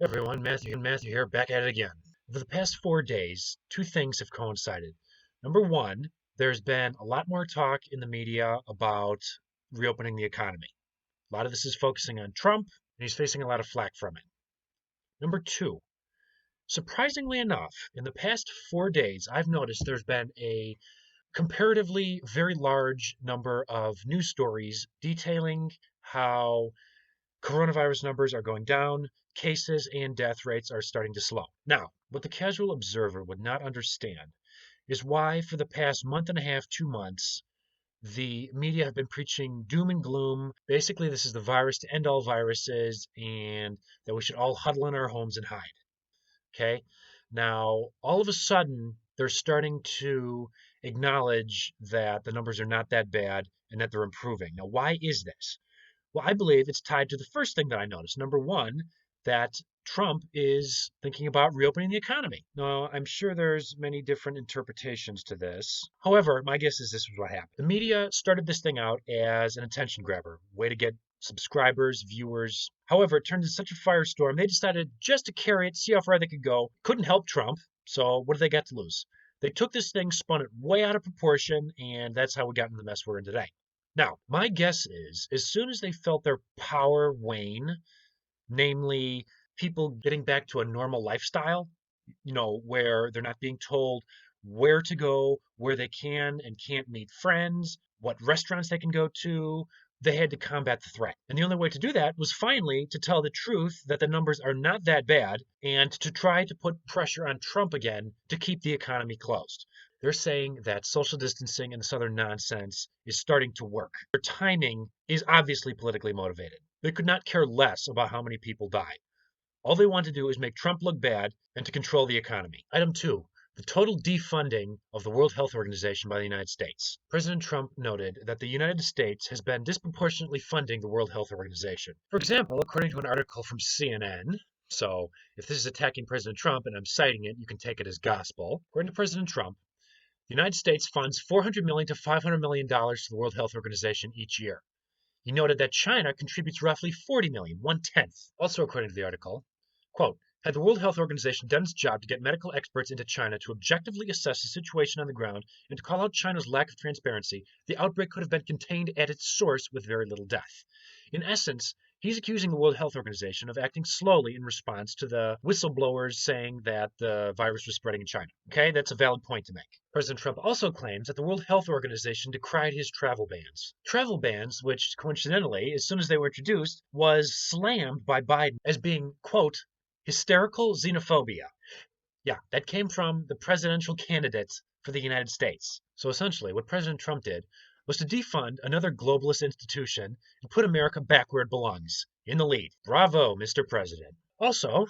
Everyone, Matthew here, back at it again. For the past 4 days, two things have coincided. Number one, there's been a lot more talk in the media about reopening the economy. A lot of this is focusing on Trump, and he's facing a lot of flack from it. Number two, surprisingly enough, in the past 4 days, I've noticed there's been a comparatively very large number of news stories detailing how coronavirus numbers are going down, cases and death rates are starting to slow. Now, what the casual observer would not understand is why, for the past month and a half, 2 months, the media have been preaching doom and gloom. Basically, this is the virus to end all viruses and that we should all huddle in our homes and hide. Okay? Now, all of a sudden, they're starting to acknowledge that the numbers are not that bad and that they're improving. Now, why is this? Well, I believe it's tied to the first thing that I noticed. Number one, that Trump is thinking about reopening the economy. Now, I'm sure there's many different interpretations to this. However, my guess is this was what happened. The media started this thing out as an attention grabber, way to get subscribers, viewers. However, it turned into such a firestorm, they decided just to carry it, see how far they could go. Couldn't help Trump, so what do they got to lose? They took this thing, spun it way out of proportion, and that's how we got in the mess we're in today. Now, my guess is as soon as they felt their power wane, namely people getting back to a normal lifestyle, where they're not being told where to go, where they can and can't meet friends, what restaurants they can go to, they had to combat the threat. And the only way to do that was finally to tell the truth that the numbers are not that bad and to try to put pressure on Trump again to keep the economy closed. They're saying that social distancing and this other nonsense is starting to work. Their timing is obviously politically motivated. They could not care less about how many people die. All they want to do is make Trump look bad and to control the economy. Item two, the total defunding of the World Health Organization by the United States. President Trump noted that the United States has been disproportionately funding the World Health Organization. For example, according to an article from CNN, so if this is attacking President Trump and I'm citing it, you can take it as gospel. According to President Trump, the United States funds $400 million to $500 million to the World Health Organization each year. He noted that China contributes roughly $40 million, 1/10. Also, according to the article, quote, had the World Health Organization done its job to get medical experts into China to objectively assess the situation on the ground and to call out China's lack of transparency, the outbreak could have been contained at its source with very little death. In essence, he's accusing the World Health Organization of acting slowly in response to the whistleblowers saying that the virus was spreading in China. Okay, that's a valid point to make. President Trump also claims that the World Health Organization decried his travel bans. Travel bans, which coincidentally, as soon as they were introduced, was slammed by Biden as being, quote, hysterical xenophobia. Yeah, that came from the presidential candidate for the United States. So essentially, what President Trump did was to defund another globalist institution and put America back where it belongs, in the lead. Bravo, Mr. President. Also,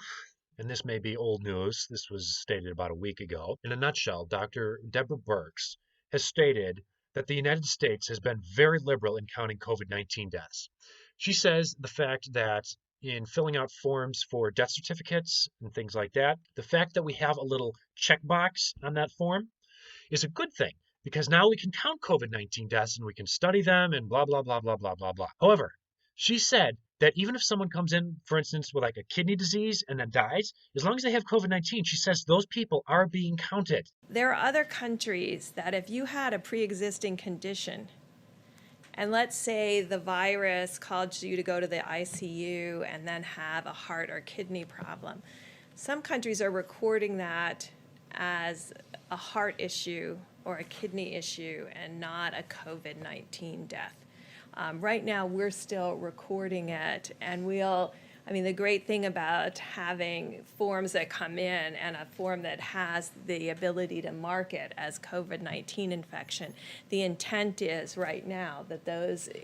and this may be old news, this was stated about a week ago. In a nutshell, Dr. Deborah Birx has stated that the United States has been very liberal in counting COVID-19 deaths. She says the fact that in filling out forms for death certificates and things like that, the fact that we have a little checkbox on that form is a good thing because now we can count COVID-19 deaths and we can study them and blah, blah, blah, blah, blah, blah, blah. However, she said that even if someone comes in, for instance, with like a kidney disease and then dies, as long as they have COVID-19, she says those people are being counted. There are other countries that if you had a pre-existing condition, and let's say the virus caused you to go to the ICU and then have a heart or kidney problem, some countries are recording that as a heart issue or a kidney issue and not a COVID-19 death. Right now, we're still recording it, and the great thing about having forms that come in and a form that has the ability to mark it as COVID-19 infection, the intent is right now that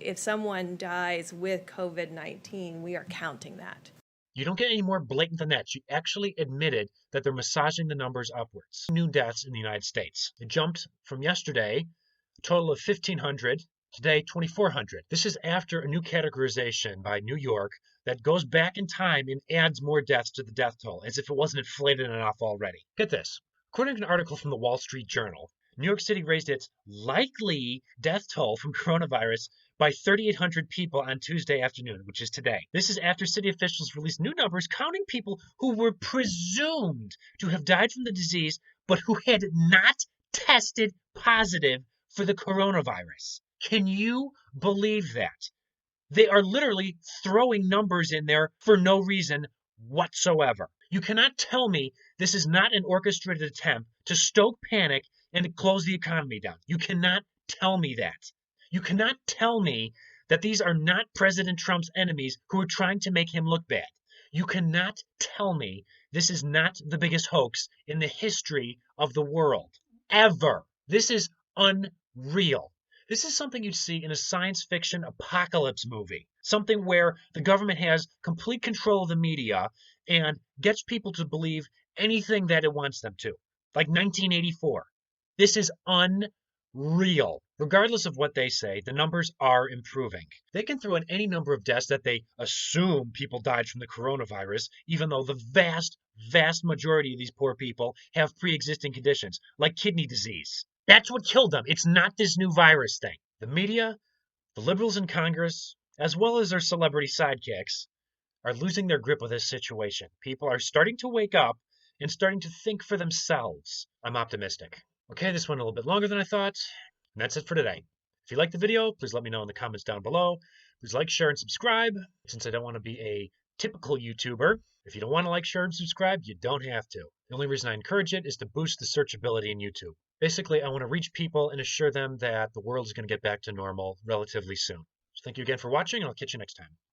if someone dies with COVID-19, we are counting that. You don't get any more blatant than that. She actually admitted that they're massaging the numbers upwards. New deaths in the United States. It jumped from yesterday, a total of 1,500. Today, 2,400. This is after a new categorization by New York that goes back in time and adds more deaths to the death toll, as if it wasn't inflated enough already. Get this. According to an article from the Wall Street Journal, New York City raised its likely death toll from coronavirus by 3,800 people on Tuesday afternoon, which is today. This is after city officials released new numbers counting people who were presumed to have died from the disease, but who had not tested positive for the coronavirus. Can you believe that? They are literally throwing numbers in there for no reason whatsoever. You cannot tell me this is not an orchestrated attempt to stoke panic and to close the economy down. You cannot tell me that. You cannot tell me that these are not President Trump's enemies who are trying to make him look bad. You cannot tell me this is not the biggest hoax in the history of the world. Ever. This is unreal. This is something you'd see in a science fiction apocalypse movie, something where the government has complete control of the media and gets people to believe anything that it wants them to, like 1984. This is unreal. Regardless of what they say, the numbers are improving. They can throw in any number of deaths that they assume people died from the coronavirus, even though the vast majority of these poor people have pre-existing conditions, like kidney disease. That's what killed them. It's not this new virus thing. The media, the liberals in Congress, as well as their celebrity sidekicks, are losing their grip of this situation. People are starting to wake up and starting to think for themselves. I'm optimistic. Okay, this went a little bit longer than I thought. And that's it for today. If you liked the video, please let me know in the comments down below. Please like, share, and subscribe. Since I don't want to be a typical YouTuber, if you don't want to like, share, and subscribe, you don't have to. The only reason I encourage it is to boost the searchability in YouTube. Basically, I want to reach people and assure them that the world is going to get back to normal relatively soon. So thank you again for watching, and I'll catch you next time.